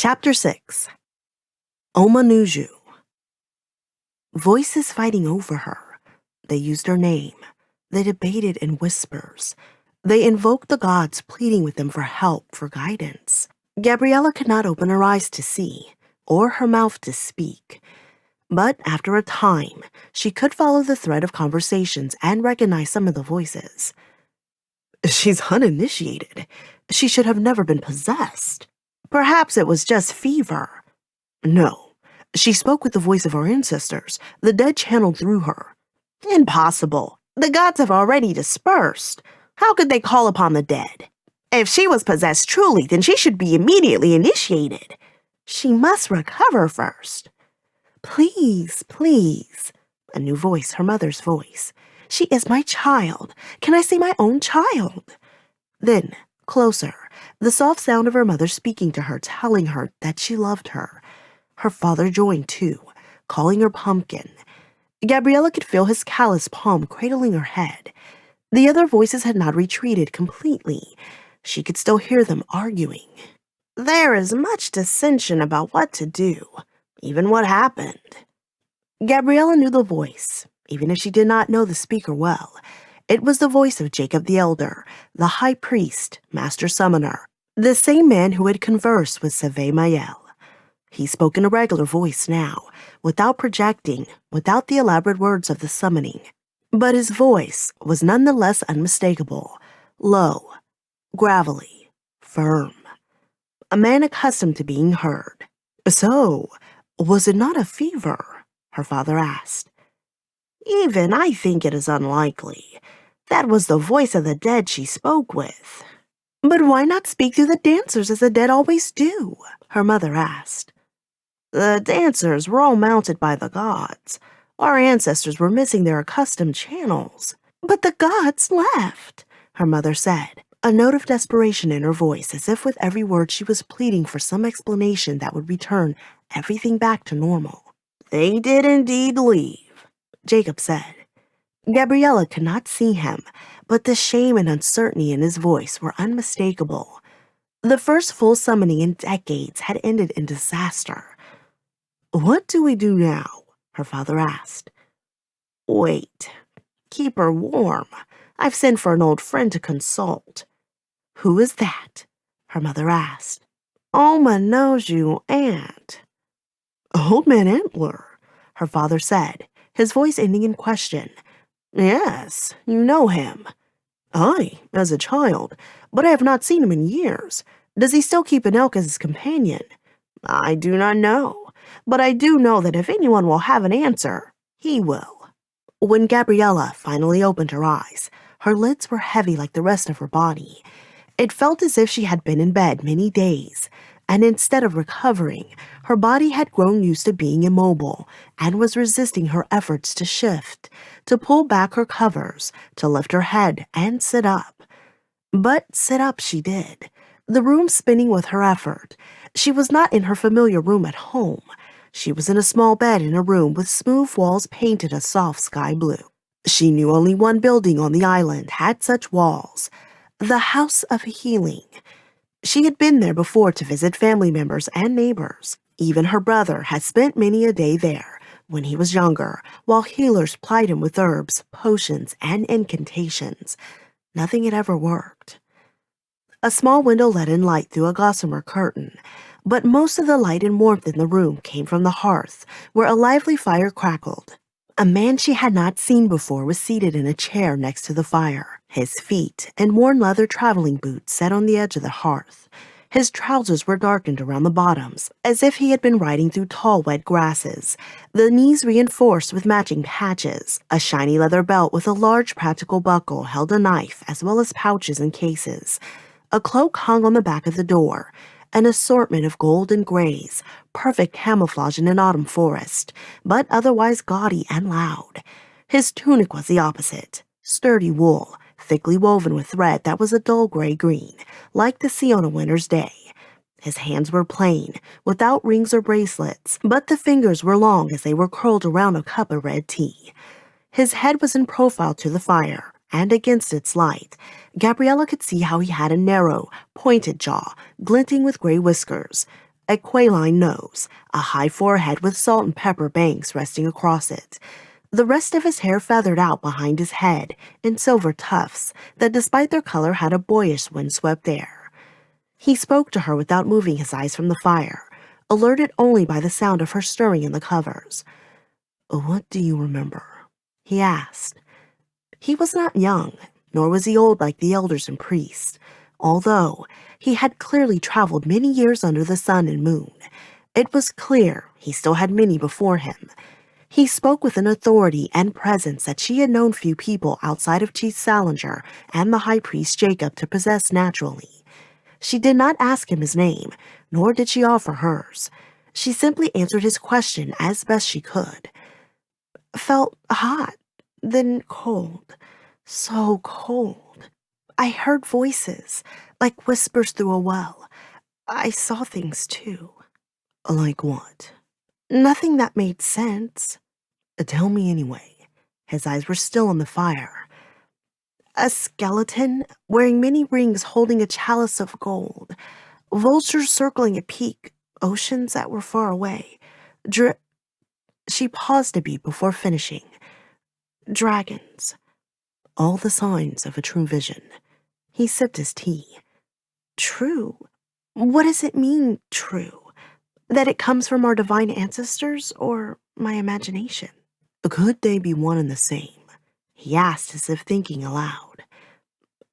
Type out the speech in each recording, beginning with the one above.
Chapter 6. Omanuju. Voices fighting over her. They used her name. They debated in whispers. They invoked the gods, pleading with them for help, for guidance. Gabriella could not open her eyes to see, or her mouth to speak. But after a time, she could follow the thread of conversations and recognize some of the voices. She's uninitiated. She should have never been possessed. Perhaps it was just fever. No, she spoke with the voice of our ancestors, the dead channeled through her. Impossible. The gods have already dispersed. How could they call upon the dead? If she was possessed truly, then she should be immediately initiated. She must recover first. Please, please. A new voice, her mother's voice. She is my child. Can I see my own child? Then, closer, the soft sound of her mother speaking to her, telling her that she loved her. Her father joined too, calling her Pumpkin. Gabriella could feel his callous palm cradling her head. The other voices had not retreated completely. She could still hear them arguing. There is much dissension about what to do, even what happened. Gabriella knew the voice, even if she did not know the speaker well. It was the voice of Jacob the Elder, the high priest, master summoner, the same man who had conversed with Sade Mael. He spoke in a regular voice now, without projecting, without the elaborate words of the summoning. But his voice was none the less unmistakable, low, gravelly, firm. A man accustomed to being heard. So, was it not a fever? Her father asked. Even I think it is unlikely. That was the voice of the dead she spoke with. But why not speak through the dancers as the dead always do? Her mother asked. The dancers were all mounted by the gods. Our ancestors were missing their accustomed channels. But the gods left, her mother said, a note of desperation in her voice, as if with every word she was pleading for some explanation that would return everything back to normal. They did indeed leave, Jacob said. Gabriella could not see him, but the shame and uncertainty in his voice were unmistakable. The first full summoning in decades had ended in disaster. What do we do now? Her father asked. Wait. Keep her warm. I've sent for an old friend to consult. Who is that? Her mother asked. Omanuju Ant. Old Man Antler, her father said, his voice ending in question. Yes, you know him. Aye, as a child, but I have not seen him in years. Does he still keep an elk as his companion? I do not know, but I do know that if anyone will have an answer, he will. When Gabriella finally opened her eyes, her lids were heavy like the rest of her body. It felt as if she had been in bed many days, and instead of recovering, her body had grown used to being immobile and was resisting her efforts to shift, to pull back her covers, to lift her head and sit up. But sit up she did, the room spinning with her effort. She was not in her familiar room at home. She was in a small bed in a room with smooth walls painted a soft sky blue. She knew only one building on the island had such walls, the House of Healing. She had been there before to visit family members and neighbors. Even her brother had spent many a day there when he was younger, while healers plied him with herbs, potions, and incantations. Nothing had ever worked. A small window let in light through a gossamer curtain, but most of the light and warmth in the room came from the hearth, where a lively fire crackled. A man she had not seen before was seated in a chair next to the fire, his feet in worn leather traveling boots set on the edge of the hearth. His trousers were darkened around the bottoms, as if he had been riding through tall, wet grasses, the knees reinforced with matching patches. A shiny leather belt with a large practical buckle held a knife as well as pouches and cases. A cloak hung on the back of the door, an assortment of gold and grays, perfect camouflage in an autumn forest, but otherwise gaudy and loud. His tunic was the opposite, sturdy wool, thickly woven with thread that was a dull gray green, like the sea on a winter's day. His hands were plain, without rings or bracelets, but the fingers were long as they were curled around a cup of red tea. His head was in profile to the fire, and against its light, Gabriella could see how he had a narrow, pointed jaw, glinting with gray whiskers, a quailine nose, a high forehead with salt and pepper banks resting across it. The rest of his hair feathered out behind his head in silver tufts that, despite their color, had a boyish windswept air. He spoke to her without moving his eyes from the fire, alerted only by the sound of her stirring in the covers. "What do you remember?" he asked. He was not young, nor was he old like the elders and priests, although he had clearly traveled many years under the sun and moon. It was clear he still had many before him. He spoke with an authority and presence that she had known few people outside of Chief Salinger and the high priest Jacob to possess naturally. She did not ask him his name, nor did she offer hers. She simply answered his question as best she could. "Felt hot, then cold, so cold. I heard voices, like whispers through a well. I saw things too." "Like what?" "Nothing that made sense." "Tell me anyway." His eyes were still on the fire. "A skeleton, wearing many rings holding a chalice of gold. Vultures circling a peak, oceans that were far away. Dra—" She paused a beat before finishing. "Dragons." All the signs of a true vision. He sipped his tea. "True? What does it mean, true? That it comes from our divine ancestors or my imagination?" "Could they be one and the same?" he asked as if thinking aloud.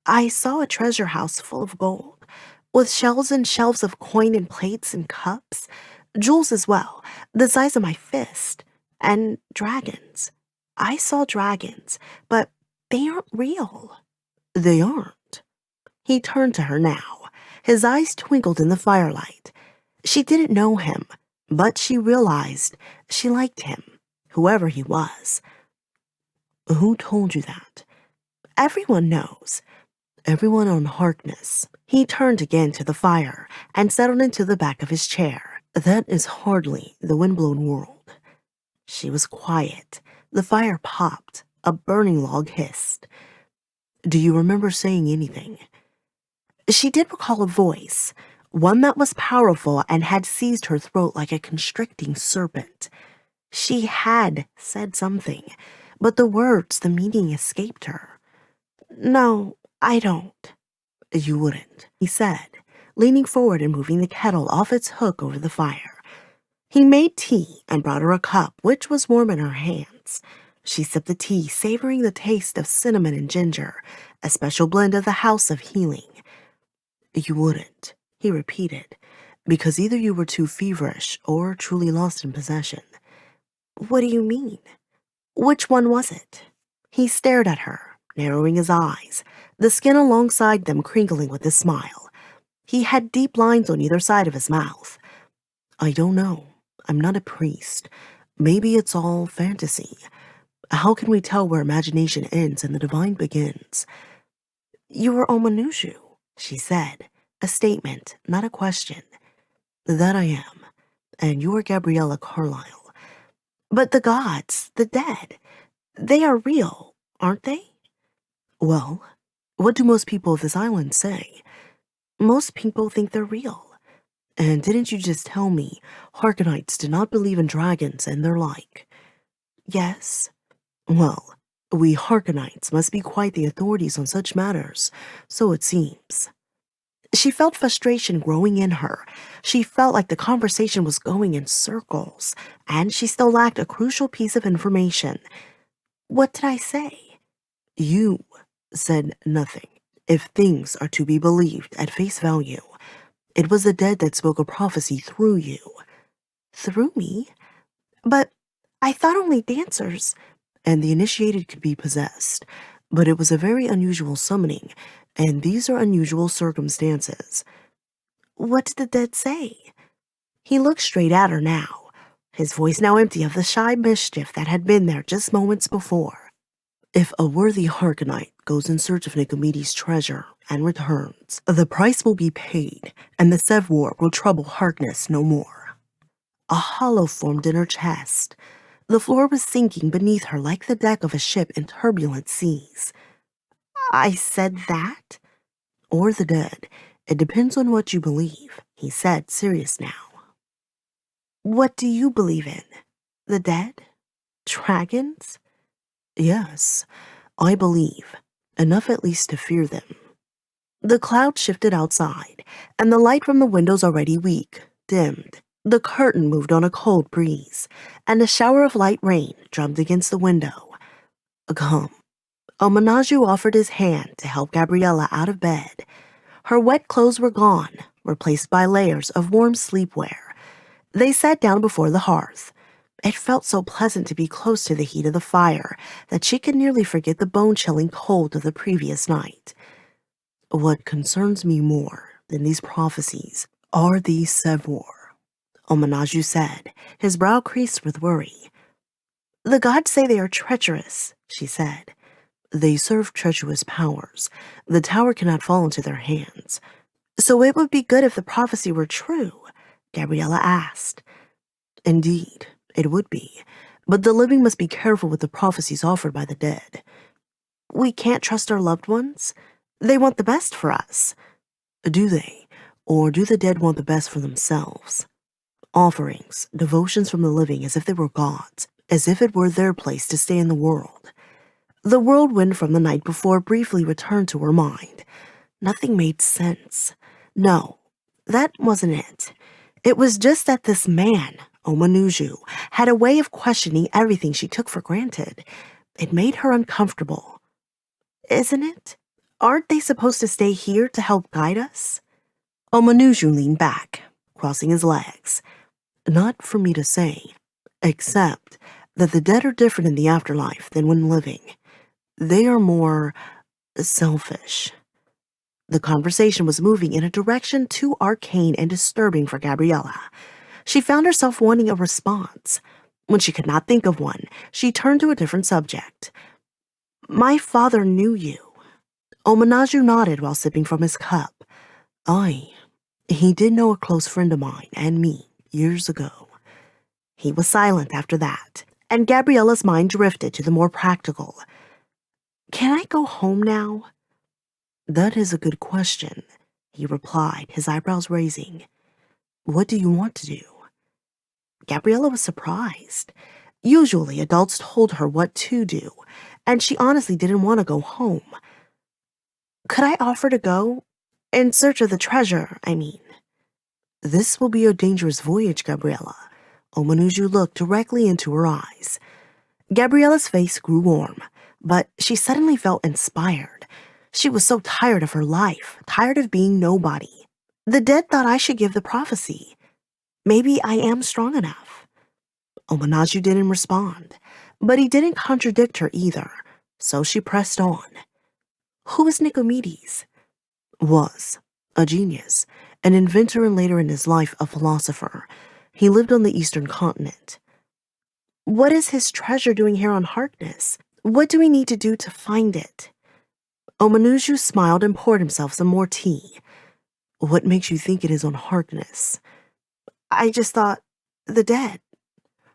"I saw a treasure house full of gold, with shelves and shelves of coin and plates and cups, jewels as well, the size of my fist, and dragons. I saw dragons, but they aren't real." "They aren't?" He turned to her now. His eyes twinkled in the firelight. She didn't know him, but she realized she liked him, whoever he was. "Who told you that?" "Everyone knows." "Everyone on Harkness." He turned again to the fire and settled into the back of his chair. "That is hardly the windblown world." She was quiet. The fire popped. A burning log hissed. "Do you remember saying anything?" She did recall a voice, one that was powerful and had seized her throat like a constricting serpent. She had said something, but the words, the meaning escaped her. "No, I don't." "You wouldn't," he said, leaning forward and moving the kettle off its hook over the fire. He made tea and brought her a cup, which was warm in her hands. She sipped the tea, savoring the taste of cinnamon and ginger, a special blend of the House of Healing. "You wouldn't," he repeated, "because either you were too feverish or truly lost in possession." "What do you mean? Which one was it?" He stared at her, narrowing his eyes, the skin alongside them crinkling with a smile. He had deep lines on either side of his mouth. "I don't know. I'm not a priest. Maybe it's all fantasy. How can we tell where imagination ends and the divine begins?" "You were Omanuju," she said, a statement, not a question. "That I am. And you are Gabriella Carlyle." "But the gods, the dead, they are real, aren't they?" "Well, what do most people of this island say?" "Most people think they're real." "And didn't you just tell me Harkonites did not believe in dragons and their like?" "Yes." "Well, we Harkonites must be quite the authorities on such matters, so it seems." She felt frustration growing in her. She felt like the conversation was going in circles, and she still lacked a crucial piece of information. "What did I say?" "You said nothing. If things are to be believed at face value, it was the dead that spoke a prophecy through you." "Through me? But I thought only dancers—" "And the initiated could be possessed, but it was a very unusual summoning, and these are unusual circumstances." "What did the dead say?" He looked straight at her now, his voice now empty of the shy mischief that had been there just moments before. "If a worthy Harkonite goes in search of Nicomedes' treasure and returns, the price will be paid, and the Sev War will trouble Harkness no more." A hollow formed in her chest. The floor was sinking beneath her like the deck of a ship in turbulent seas. "I said that?" "Or the dead. It depends on what you believe," he said, serious now. What do you believe in? The dead? Dragons? Yes, I believe. Enough at least to fear them. The cloud shifted outside, and the light from the windows already weak dimmed. The curtain moved on a cold breeze, and a shower of light rain drummed against the window. Come. Omanuju offered his hand to help Gabriella out of bed. Her wet clothes were gone, replaced by layers of warm sleepwear. They sat down before the hearth. It felt so pleasant to be close to the heat of the fire that she could nearly forget the bone-chilling cold of the previous night. What concerns me more than these prophecies are these Sevor, Omanuju said, his brow creased with worry. The gods say they are treacherous, she said. They serve treacherous powers. The tower cannot fall into their hands. So it would be good if the prophecy were true, Gabriella asked. Indeed, it would be, but the living must be careful with the prophecies offered by the dead. We can't trust our loved ones. They want the best for us. Do they? Or do the dead want the best for themselves? Offerings, devotions from the living as if they were gods, as if it were their place to stay in the world. The whirlwind from the night before briefly returned to her mind. Nothing made sense. No, that wasn't it. It was just that this man, Omanuju, had a way of questioning everything she took for granted. It made her uncomfortable. Isn't it? Aren't they supposed to stay here to help guide us? Omanuju leaned back, crossing his legs. Not for me to say, except that the dead are different in the afterlife than when living. They are more selfish. The conversation was moving in a direction too arcane and disturbing for Gabriella. She found herself wanting a response. When she could not think of one, she turned to a different subject. My father knew you. Omanuju nodded while sipping from his cup. He did know a close friend of mine and me years ago. He was silent after that, and Gabriella's mind drifted to the more practical. Can I go home now? That is a good question, he replied, his eyebrows raising. What do you want to do? Gabriella was surprised. Usually, adults told her what to do, and she honestly didn't want to go home. Could I offer to go? In search of the treasure, I mean. This will be a dangerous voyage, Gabriella. Omanuju looked directly into her eyes. Gabriella's face grew warm, but she suddenly felt inspired. She was so tired of her life, tired of being nobody. The dead thought I should give the prophecy. Maybe I am strong enough. Omanuju didn't respond, but he didn't contradict her either, so she pressed on. Who is Nicomedes? Was. A genius, an inventor and later in his life a philosopher. He lived on the eastern continent. What is his treasure doing here on Harkness? What do we need to do to find it? Omanuju smiled and poured himself some more tea. What makes you think it is on Harkness? I just thought, the dead.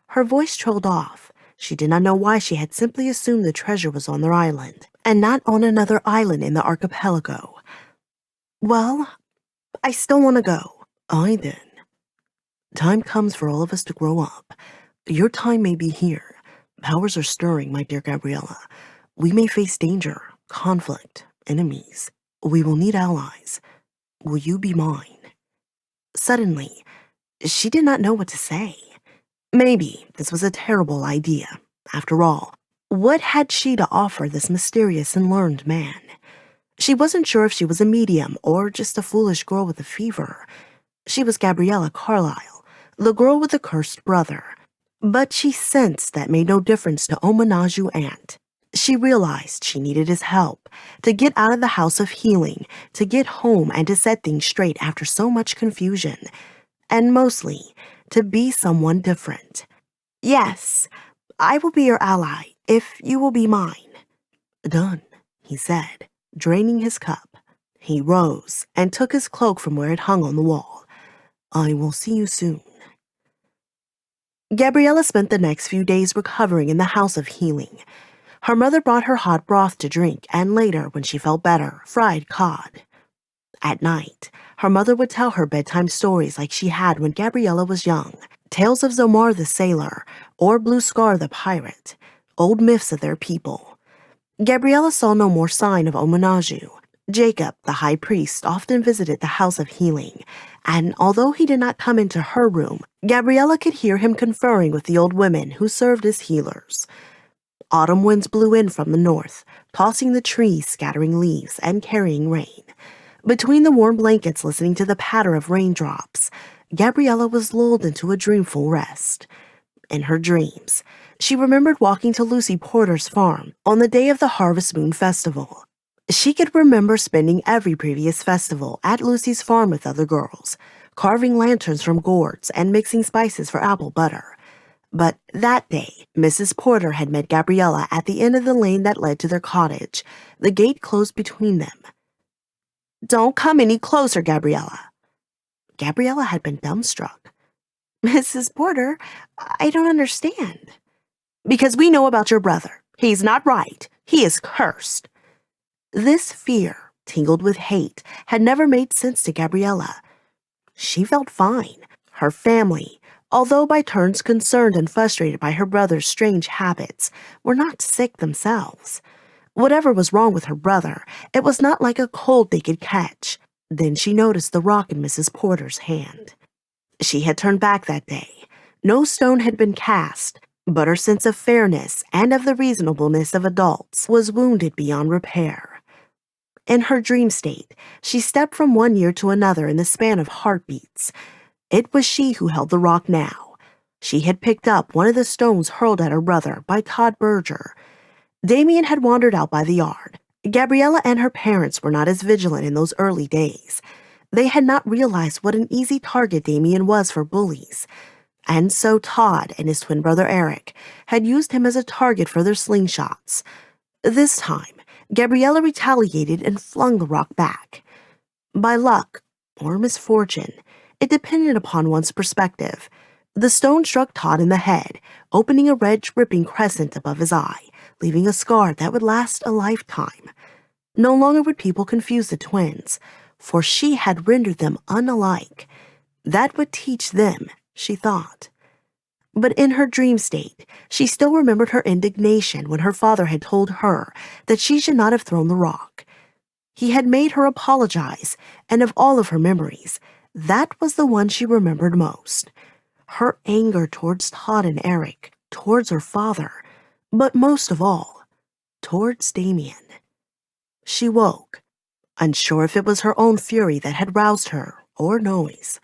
Her voice trailed off. She did not know why she had simply assumed the treasure was on their island, and not on another island in the archipelago. Well, I still want to go. I then. Time comes for all of us to grow up. Your time may be here. Powers are stirring, my dear Gabriella. We may face danger, conflict, enemies. We will need allies. Will you be mine? Suddenly, she did not know what to say. Maybe this was a terrible idea. After all, what had she to offer this mysterious and learned man? She wasn't sure if she was a medium or just a foolish girl with a fever. She was Gabriella Carlyle, the girl with the cursed brother. But she sensed that made no difference to Omanuju Ant. She realized she needed his help to get out of the house of healing, to get home and to set things straight after so much confusion, and mostly to be someone different. Yes, I will be your ally if you will be mine. Done, he said, draining his cup. He rose and took his cloak from where it hung on the wall. I will see you soon. Gabriella spent the next few days recovering in the house of healing. Her mother brought her hot broth to drink, and later, when she felt better, fried cod. At night, her mother would tell her bedtime stories like she had when Gabriella was young, tales of Zomar the sailor or Blue Scar the pirate, old myths of their people. Gabriella saw no more sign of Omanuju. Jacob, the high priest, often visited the house of healing, and although he did not come into her room, Gabriella could hear him conferring with the old women who served as healers. Autumn winds blew in from the north, tossing the trees, scattering leaves, and carrying rain. Between the warm blankets listening to the patter of raindrops, Gabriella was lulled into a dreamful rest. In her dreams, she remembered walking to Lucy Porter's farm on the day of the Harvest Moon Festival. She could remember spending every previous festival at Lucy's farm with other girls, carving lanterns from gourds and mixing spices for apple butter. But that day, Mrs. Porter had met Gabriella at the end of the lane that led to their cottage, the gate closed between them. "Don't come any closer, Gabriella." Gabriella had been dumbstruck. "Mrs. Porter, I don't understand." "Because we know about your brother. He's not right. He is cursed." This fear, tingled with hate, had never made sense to Gabriella. She felt fine. Her family, although by turns concerned and frustrated by her brother's strange habits, were not sick themselves. Whatever was wrong with her brother, it was not like a cold they could catch. Then she noticed the rock in Mrs. Porter's hand. She had turned back that day. No stone had been cast, but her sense of fairness and of the reasonableness of adults was wounded beyond repair. In her dream state, she stepped from one year to another in the span of heartbeats. It was she who held the rock now. She had picked up one of the stones hurled at her brother by Todd Berger. Damien had wandered out by the yard. Gabriella and her parents were not as vigilant in those early days. They had not realized what an easy target Damien was for bullies. And so Todd and his twin brother Eric had used him as a target for their slingshots. This time, Gabriella retaliated and flung the rock back. By luck, or misfortune, it depended upon one's perspective. The stone struck Todd in the head, opening a red dripping crescent above his eye, leaving a scar that would last a lifetime. No longer would people confuse the twins, for she had rendered them unalike. That would teach them, she thought. But in her dream state, she still remembered her indignation when her father had told her that she should not have thrown the rock. He had made her apologize, and of all of her memories, that was the one she remembered most. Her anger towards Todd and Eric, towards her father, but most of all, towards Damien. She woke, unsure if it was her own fury that had roused her or noise.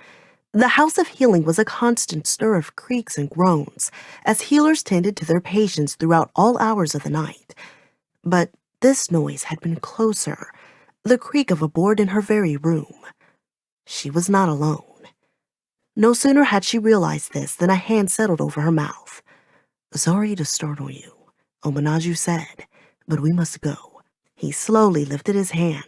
The House of Healing was a constant stir of creaks and groans as healers tended to their patients throughout all hours of the night. But this noise had been closer, the creak of a board in her very room. She was not alone. No sooner had she realized this than a hand settled over her mouth. "Sorry to startle you," Omanuju said, "but we must go." He slowly lifted his hand.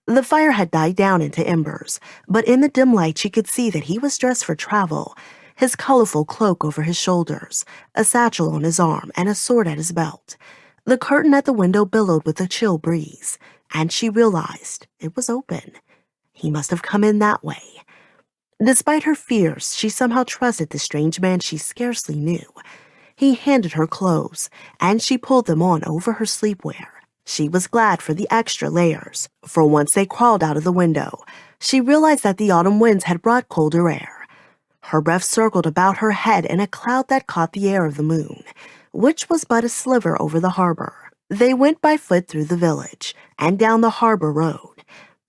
The fire had died down into embers, but in the dim light she could see that he was dressed for travel, his colorful cloak over his shoulders, a satchel on his arm, and a sword at his belt. The curtain at the window billowed with a chill breeze, and she realized it was open. He must have come in that way. Despite her fears, she somehow trusted the strange man she scarcely knew. He handed her clothes, and she pulled them on over her sleepwear. She was glad for the extra layers, for once they crawled out of the window, she realized that the autumn winds had brought colder air. Her breath circled about her head in a cloud that caught the air of the moon, which was but a sliver over the harbor. They went by foot through the village, and down the harbor road.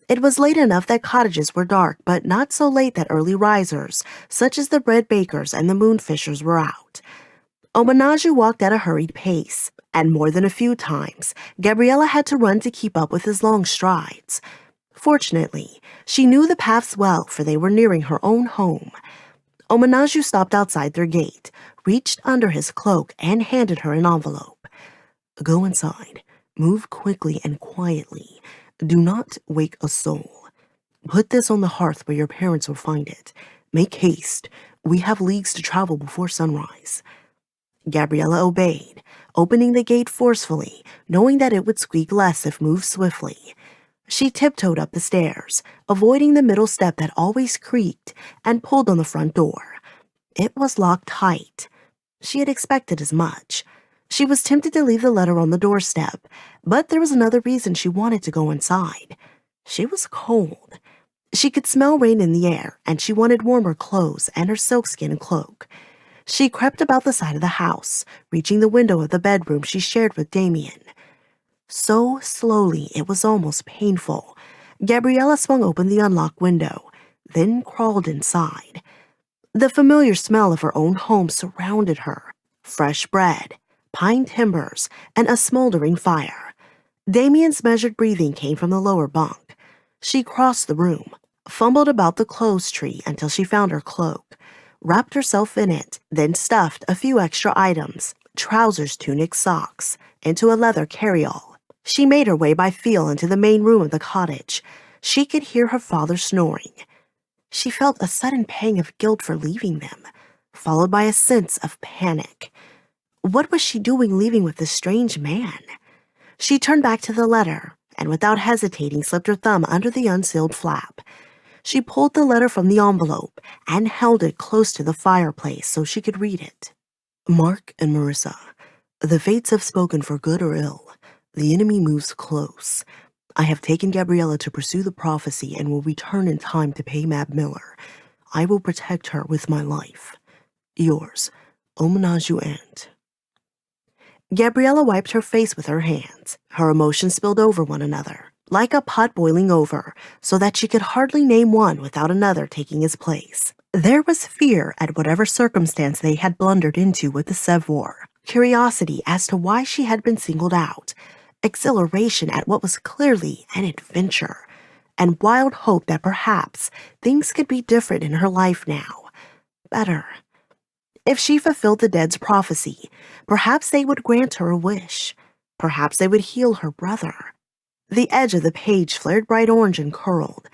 It was late enough that cottages were dark, but not so late that early risers, such as the bread bakers and the moonfishers, were out. Omanuju walked at a hurried pace, and more than a few times, Gabriella had to run to keep up with his long strides. Fortunately, she knew the paths well, for they were nearing her own home. Omanuju stopped outside their gate, reached under his cloak, and handed her an envelope. "Go inside. Move quickly and quietly. Do not wake a soul. Put this on the hearth where your parents will find it. Make haste. We have leagues to travel before sunrise." Gabriella obeyed, opening the gate forcefully, knowing that it would squeak less if moved swiftly. She tiptoed up the stairs, avoiding the middle step that always creaked, and pulled on the front door. It was locked tight. She had expected as much. She was tempted to leave the letter on the doorstep, but there was another reason she wanted to go inside. She was cold. She could smell rain in the air, and she wanted warmer clothes and her silkskin cloak. She crept about the side of the house, reaching the window of the bedroom she shared with Damien. So slowly it was almost painful. Gabriella swung open the unlocked window, then crawled inside. The familiar smell of her own home surrounded her. Fresh bread, pine timbers, and a smoldering fire. Damien's measured breathing came from the lower bunk. She crossed the room, fumbled about the clothes tree until she found her cloak, wrapped herself in it, then stuffed a few extra items, trousers, tunics, socks, into a leather carryall. She made her way by feel into the main room of the cottage. She could hear her father snoring. She felt a sudden pang of guilt for leaving them, followed by a sense of panic. What was she doing leaving with this strange man? She turned back to the letter and without hesitating slipped her thumb under the unsealed flap. She pulled the letter from the envelope and held it close to the fireplace so she could read it. Mark and Marissa, the fates have spoken for good or ill. The enemy moves close. I have taken Gabriella to pursue the prophecy and will return in time to pay Mab Miller. I will protect her with my life. Yours, Omanuju Ant. Gabriella wiped her face with her hands. Her emotions spilled over one another, like a pot boiling over, so that she could hardly name one without another taking its place. There was fear at whatever circumstance they had blundered into with the Sevwar, curiosity as to why she had been singled out, exhilaration at what was clearly an adventure, and wild hope that perhaps things could be different in her life now. Better. If she fulfilled the dead's prophecy, perhaps they would grant her a wish. Perhaps they would heal her brother. The edge of the page flared bright orange and curled.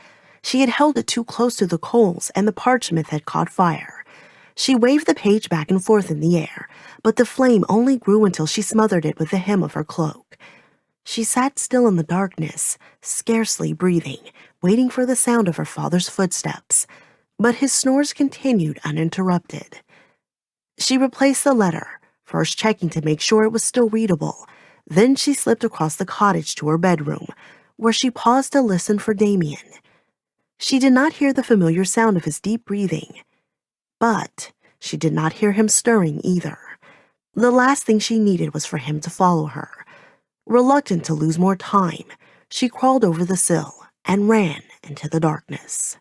She had held it too close to the coals, and the parchment had caught fire. She waved the page back and forth in the air, but the flame only grew until she smothered it with the hem of her cloak. She sat still in the darkness, scarcely breathing, waiting for the sound of her father's footsteps, but his snores continued uninterrupted. She replaced the letter, first checking to make sure it was still readable. Then she slipped across the cottage to her bedroom, where she paused to listen for Damien. She did not hear the familiar sound of his deep breathing, but she did not hear him stirring either. The last thing she needed was for him to follow her. Reluctant to lose more time, she crawled over the sill and ran into the darkness.